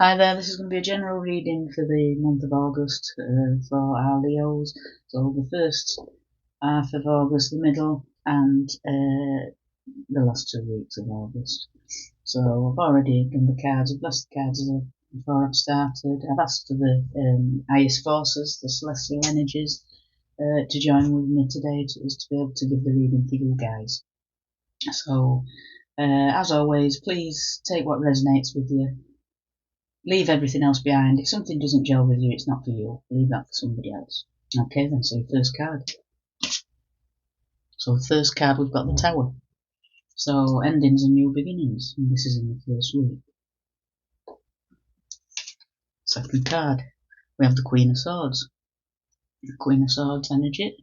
Hi there, this is going to be a general reading for the month of August for our Leos. So the first half of August, the middle, and the last 2 weeks of August. So I've already done the cards, I've blessed the cards before I've started. I've asked for the highest forces, the celestial energies, to join with me today to be able to give the reading for you guys. So as always, please take what resonates with you. Leave everything else behind. If something doesn't gel with you, it's not for you. Leave that for somebody else. Okay then, so first card. So the first card, we've got the Tower. So endings and new beginnings. And this is in the first week. Second card, we have the Queen of Swords. The Queen of Swords energy.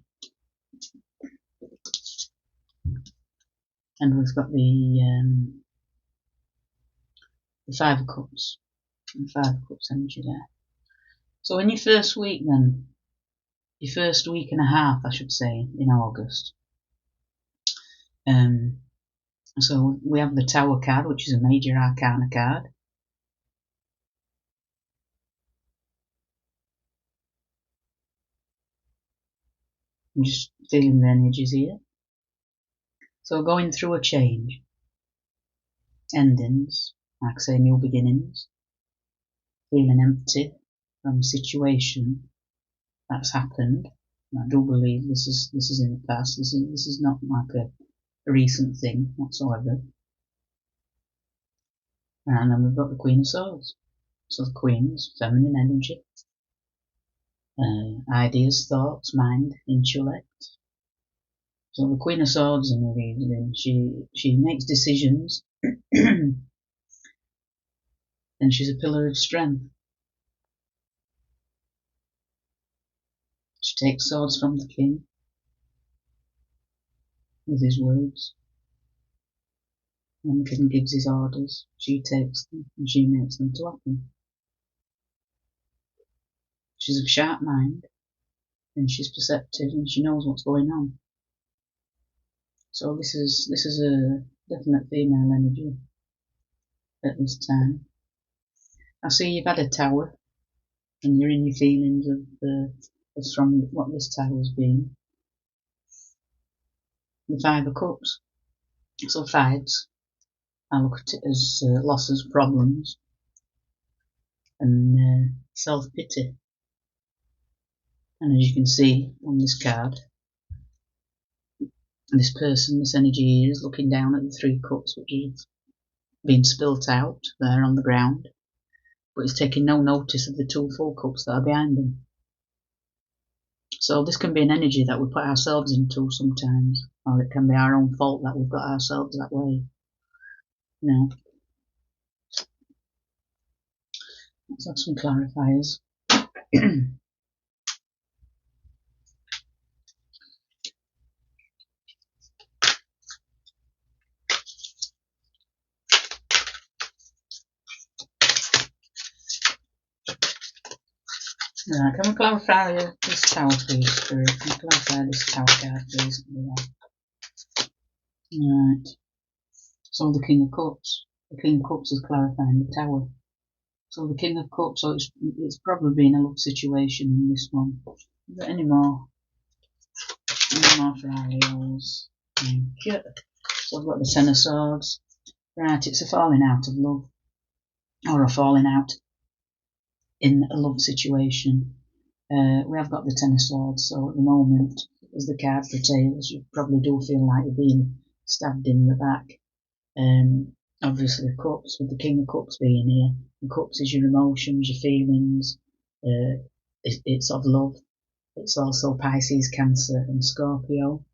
And we've got the Five of Cups. The Five of Cups energy there. So in your first week then, your first week and a half, I should say, in August. So we have the Tower card, which is a major arcana card. I'm just feeling the energies here. So going through a change, endings, like I say, new beginnings, feeling empty from a situation that's happened. And I do believe this is in the past. This is not like a recent thing whatsoever. And then we've got the Queen of Swords. So the Queen's feminine energy, ideas, thoughts, mind, intellect. So the Queen of Swords in the reading, she makes decisions, and she's a pillar of strength. She takes swords from the king with his words. When the king gives his orders, she takes them and she makes them to happen. She's of sharp mind, and she's perceptive, and she knows what's going on. So this is a definite female energy at this time. I see you've had a tower, and you're in your feelings of from what this tower's been. The Five of Cups. So fives, I look at it as losses, problems, and self-pity. And as you can see on this card, this person, this energy is looking down at the Three Cups, which have been spilt out there on the ground, but is taking no notice of the two full cups that are behind them. So this can be an energy that we put ourselves into sometimes, or it can be our own fault that we've got ourselves that way. You know, let's have some clarifiers. Can we clarify this tower, please, Spirit? Can you clarify this tower card, please? Right. So the King of Cups. The King of Cups is clarifying the tower. So the King of Cups, so it's probably been a love situation in this one. Is there any more? Any more for our Leos? Thank you. So I've got the Ten of Swords. Right, it's a falling out of love. Or a falling out in a love situation. We have got the Ten of Swords, so at the moment, as the card foretells, you probably do feel like you're being stabbed in the back. Obviously Cups, with the King of Cups being here. The Cups is your emotions, your feelings, it's of love. It's also Pisces, Cancer and Scorpio.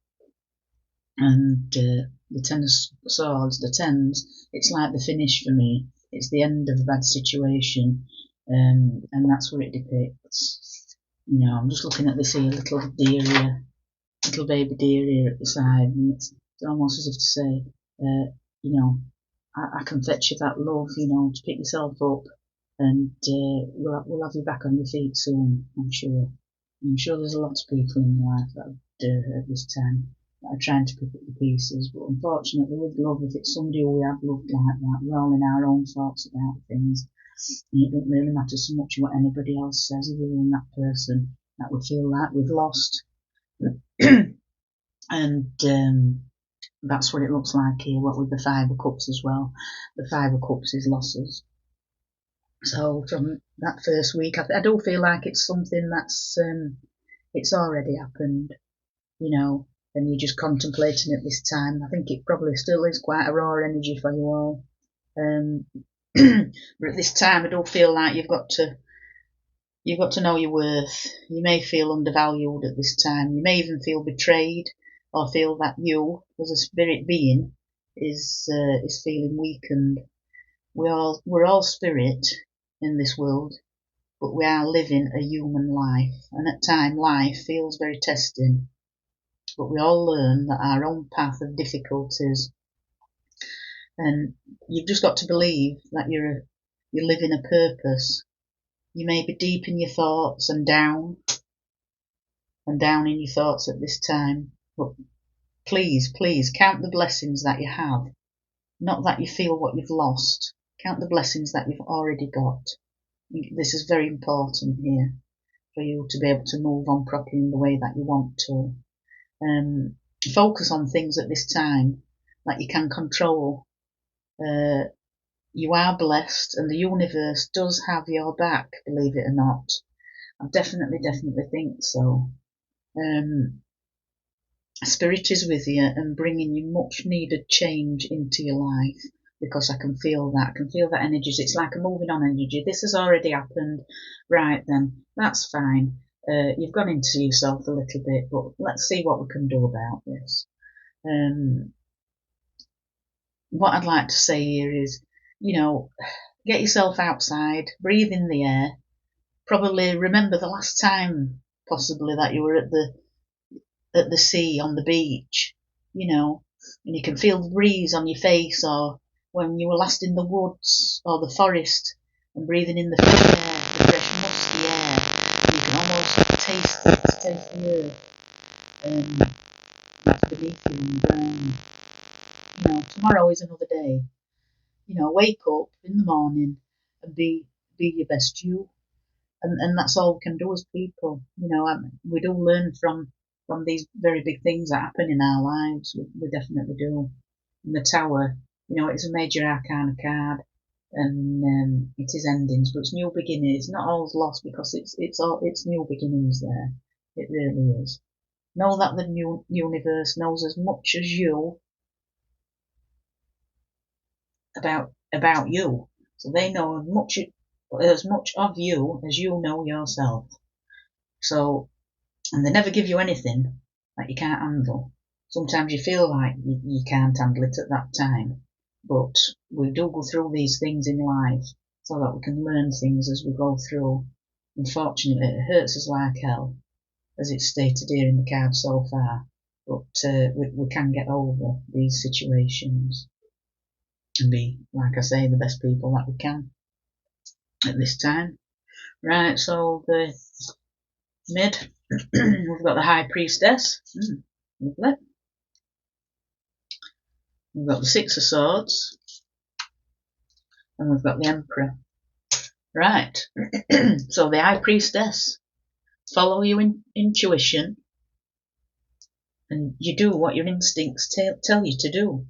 And the Ten of Swords, the tens, it's like the finish for me. It's the end of a bad situation, and that's what it depicts. You know, I'm just looking at this here, little deer here, little baby deer here at the side, and it's almost as if to say, you know, I can fetch you that love, you know, to pick yourself up, and we'll have you back on your feet soon, I'm sure. I'm sure there's a lot of people in life that at this time that are trying to pick up the pieces, but unfortunately with love, if it's somebody who we have loved like that, we're all in our own thoughts about things, And it doesn't really matter so much what anybody else says other than that person that would feel like we've lost. And that's what it looks like here, what with the Five of Cups as well. The Five of Cups is losses. So from that first week, I do feel like it's something that's it's already happened, you know, and you're just contemplating at this time. I think it probably still is quite a raw energy for you all. But at this time, I don't feel like you've got to know your worth. You may feel undervalued at this time. You may even feel betrayed, or feel that you, as a spirit being, is feeling weakened. We're all spirit in this world, but we are living a human life, and at times life feels very testing. But we all learn that our own path of difficulties, and you've just got to believe that you're living a purpose. You may be deep in your thoughts and down in your thoughts at this time, but please count the blessings that you have, not that you feel what you've lost. Count the blessings that you've already got. This is very important here for you to be able to move on properly in the way that you want to. Focus on things at this time that you can control. You are blessed, and the universe does have your back, believe it or not. I definitely think so. Spirit is with you and bringing you much needed change into your life, because I can feel that. I can feel that energies. It's like a moving on energy. This has already happened. Right then, that's fine. You've gone into yourself a little bit, but let's see what we can do about this. What I'd like to say here is, you know, get yourself outside, breathe in the air. Probably remember the last time, possibly, that you were at the sea, on the beach, you know, and you can feel the breeze on your face, or when you were last in the woods or the forest and breathing in the fresh air, the fresh musty air, and you can almost taste the earth that's beneath you on the ground. You know, tomorrow is another day. You know, wake up in the morning and be your best you. And that's all we can do as people. You know, we do learn from these very big things that happen in our lives. We definitely do. And the Tower, you know, it's a major arcana card, and it is endings, but it's new beginnings. It's not always lost, because it's new beginnings there. It really is. Know that the new universe knows as much as you about you. So they know as much of you as you know yourself. So, and they never give you anything that you can't handle. Sometimes you feel like you can't handle it at that time, but we do go through these things in life so that we can learn things as we go through. Unfortunately, it hurts us like hell, as it's stated here in the card so far, but we can get over these situations and be, like I say, the best people that we can at this time. Right, so the mid, we've got the High Priestess. Lovely. We've got the Six of Swords, and we've got the Emperor. Right, so the High Priestess, follow your intuition, and you do what your instincts tell you to do.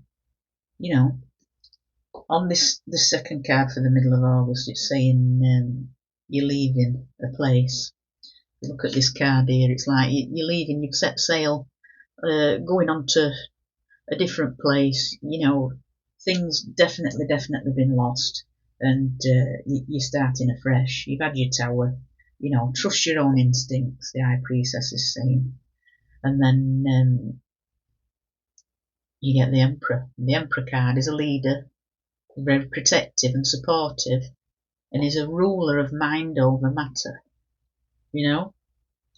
You know, on the second card for the middle of August, it's saying you're leaving a place. Look at this card here, it's like you're leaving, you've set sail, going on to a different place. You know, things definitely been lost, and you're starting afresh. You've had your Tower. You know, trust your own instincts, the High Priestess is saying. And then you get the Emperor. The Emperor card is a leader, very protective and supportive, and is a ruler of mind over matter. You know,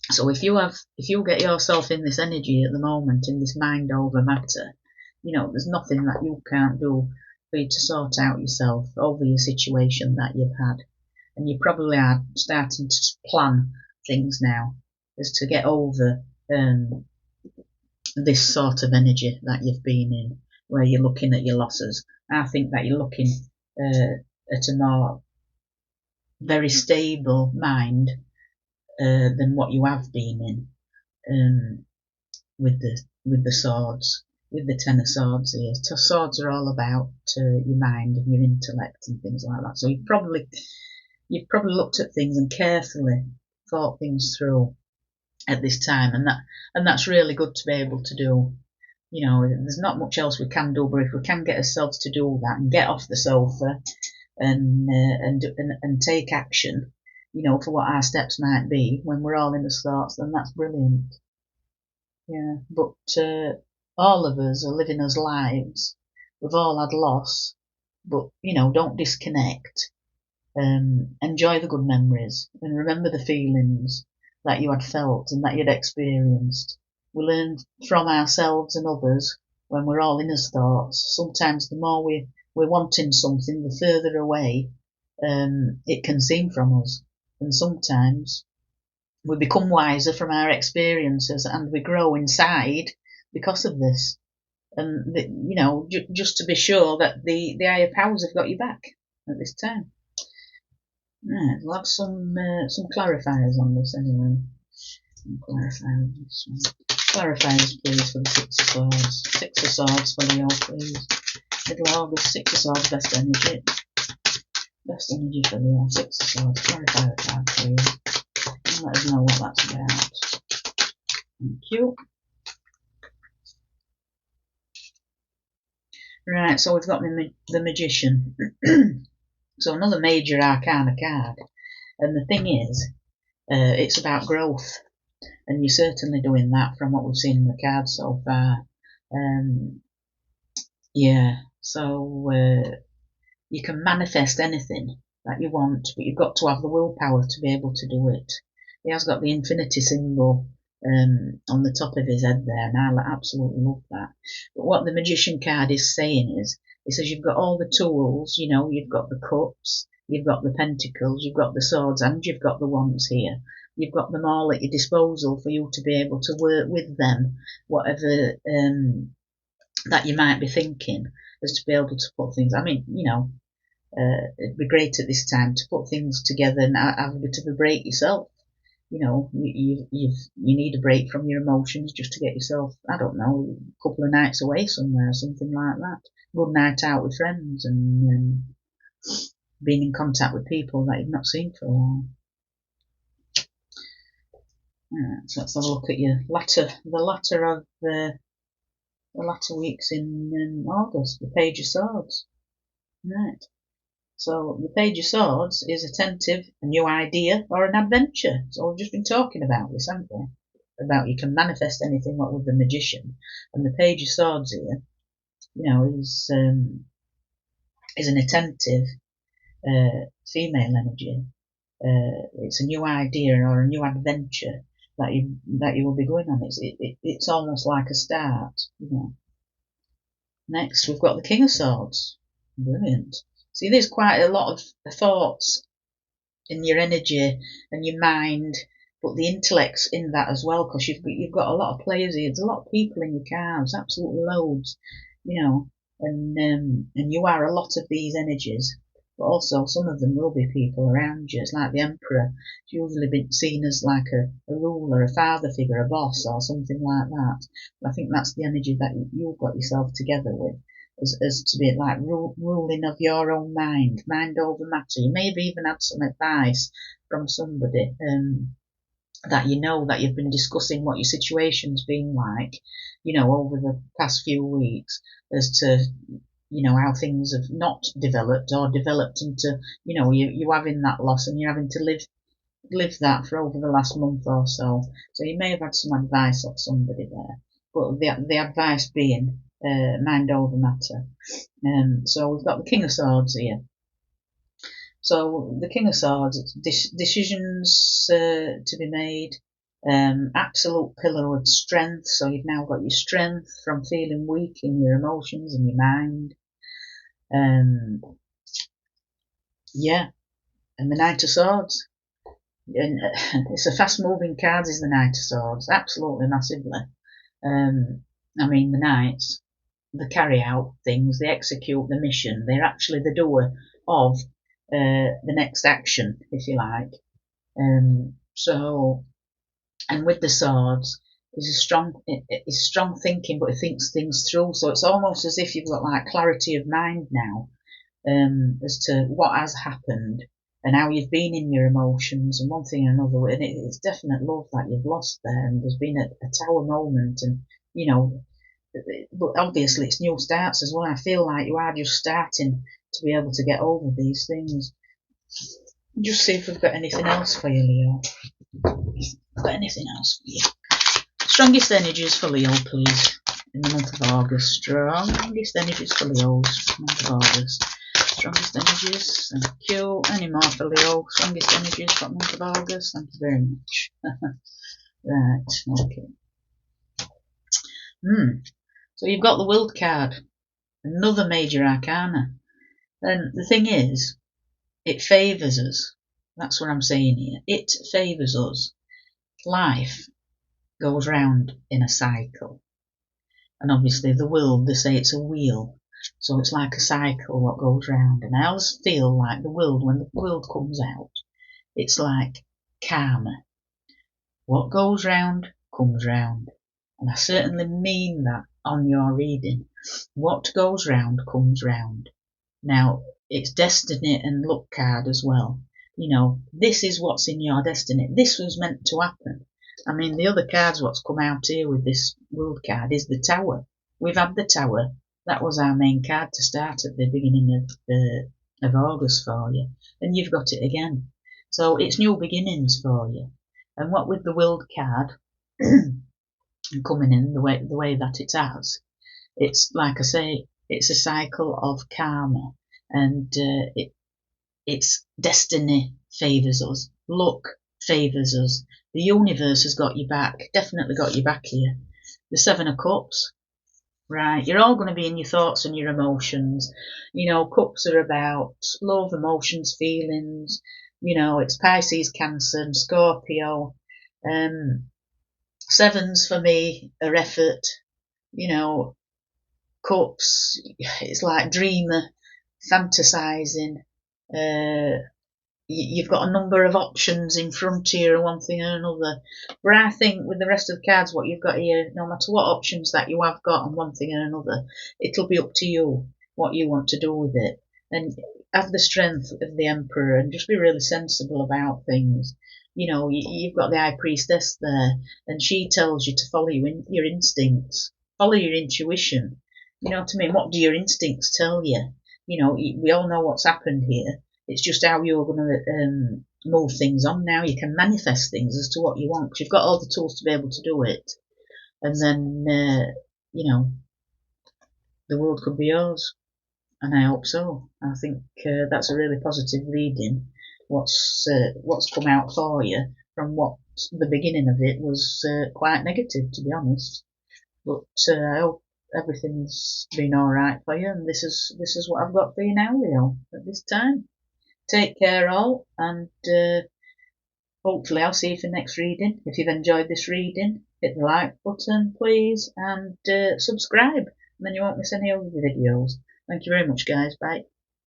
so if you get yourself in this energy at the moment, in this mind over matter, you know, there's nothing that you can't do for you to sort out yourself over your situation that you've had. And you probably are starting to plan things now as to get over this sort of energy that you've been in, where you're looking at your losses. I think that you're looking at a more very stable mind than what you have been in with the swords, with the Ten of Swords here. So swords are all about your mind and your intellect and things like that. So you've probably looked at things and carefully thought things through at this time, and that's really good to be able to do. You know, there's not much else we can do, but if we can get ourselves to do that and get off the sofa and take action, you know, for what our steps might be when we're all in the thoughts, then that's brilliant. Yeah, but all of us are living as lives. We've all had loss, but you know, don't disconnect. Enjoy the good memories and remember the feelings that you had felt and that you'd experienced. We learn from ourselves and others when we're all in his thoughts. Sometimes the more we're wanting something, the further away it can seem from us. And sometimes we become wiser from our experiences and we grow inside because of this. And, you know, just to be sure that the higher powers have got you back at this time. Right, we'll have some clarifiers on this anyway. Clarifiers, please, for the Six of Swords. Six of Swords for Leo, please. Middle August, Six of Swords, best energy. Best energy for Leo, Six of Swords. Clarifier card, please. And let us know what that's about. Thank you. Right, so we've got the Magician. So another major arcana card. And the thing is, it's about growth. And you're certainly doing that from what we've seen in the cards so far. Yeah, so you can manifest anything that you want, but you've got to have the willpower to be able to do it. He has got the infinity symbol on the top of his head there, and I absolutely love that. But what the Magician card is saying is, it says you've got all the tools, you know, you've got the cups, you've got the pentacles, you've got the swords, and you've got the wands here. You've got them all at your disposal for you to be able to work with them, whatever that you might be thinking, as to be able to put things. I mean, you know, it'd be great at this time to put things together and have a bit of a break yourself. You know, you need a break from your emotions just to get yourself, I don't know, a couple of nights away somewhere, something like that. Good night out with friends and being in contact with people that you've not seen for a while. Right, so let's have a look at the latter weeks in August, the Page of Swords. Right. So the Page of Swords is attentive, a new idea, or an adventure. So we've just been talking about this, haven't we? About you can manifest anything, what with the Magician. And the Page of Swords here, you know, is an attentive female energy. It's a new idea or a new adventure that you will be going on. It's almost like a start, you know. Next, we've got the King of Swords. Brilliant. See, there's quite a lot of thoughts in your energy and your mind, but the intellect's in that as well, because you've got a lot of players here. There's a lot of people in your cards, absolutely loads, you know, and you are a lot of these energies. But also some of them will be people around you. It's like the Emperor. It's usually been seen as like a ruler, a father figure, a boss or something like that. But I think that's the energy that you've got yourself together with, as to be like ruling of your own mind over matter. You may have even had some advice from somebody that you know that you've been discussing what your situation's been like, you know, over the past few weeks as to, you know, how things have not developed or developed into, you know, you having that loss and you're having to live that for over the last month or so. So you may have had some advice of somebody there, but the advice being mind over matter. So we've got the King of Swords here. So the King of Swords, decisions to be made, absolute pillar of strength. So you've now got your strength from feeling weak in your emotions and your mind. Yeah, and the Knight of Swords. And it's a fast-moving card, is the Knight of Swords, absolutely massively. I mean, the Knights, they carry out things, they execute the mission, they're actually the doer of the next action, if you like. So, and with the swords, it's strong thinking, but it thinks things through. So it's almost as if you've got like clarity of mind now, as to what has happened and how you've been in your emotions and one thing and another. And it's definite love that you've lost there, and there's been a tower moment, and you know, but obviously it's new starts as well. I feel like you are just starting to be able to get over these things. Just see if we've got anything else for you, Leo. Got anything else for you? Strongest energies for Leo, please, in the month of August. Strongest energies for Leo, month of August. Strongest energies, thank you. Any more for Leo? Strongest energies for the month of August, thank you very much. Right, okay. So you've got the World card, another major arcana. And the thing is, it favours us. That's what I'm saying here. It favours us. Life goes round in a cycle. And obviously the world, they say it's a wheel. So it's like a cycle what goes round. And I always feel like the world, when the world comes out, it's like karma. What goes round comes round. And I certainly mean that on your reading. What goes round comes round. Now, it's destiny and luck card as well. You know, this is what's in your destiny. This was meant to happen. I mean, the other cards what's come out here with this World card is the Tower. We've had the Tower. That was our main card to start at the beginning of August for you. And you've got it again. So it's new beginnings for you. And what with the World card coming in the way that it has, it's like I say, it's a cycle of karma, and it's destiny favours us, luck favours us, the universe has got your back, definitely got your back here. The Seven of Cups, right, you're all going to be in your thoughts and your emotions. You know, cups are about love, emotions, feelings. You know, it's Pisces, Cancer and Scorpio. Sevens for me are effort. You know, cups, it's like dreamer, fantasizing. You've got a number of options in front of you, one thing or another. But I think with the rest of the cards, what you've got here, no matter what options that you have got on one thing or another, it'll be up to you what you want to do with it. And have the strength of the Emperor and just be really sensible about things. You know, you've got the High Priestess there, and she tells you to follow your instincts, follow your intuition. You know what I mean? What do your instincts tell you? You know, we all know what's happened here. It's just how you're going to move things on now. You can manifest things as to what you want, because you've got all the tools to be able to do it. And then, you know, the world could be yours. And I hope so. I think that's a really positive reading. What's come out for you from what the beginning of it was quite negative, to be honest. But I hope everything's been all right for you, and this is what I've got for you now, Leo, at this time. Take care all, and hopefully I'll see you for next reading. If you've enjoyed this reading, hit the like button, please, and subscribe, and then you won't miss any other videos. Thank you very much, guys. Bye.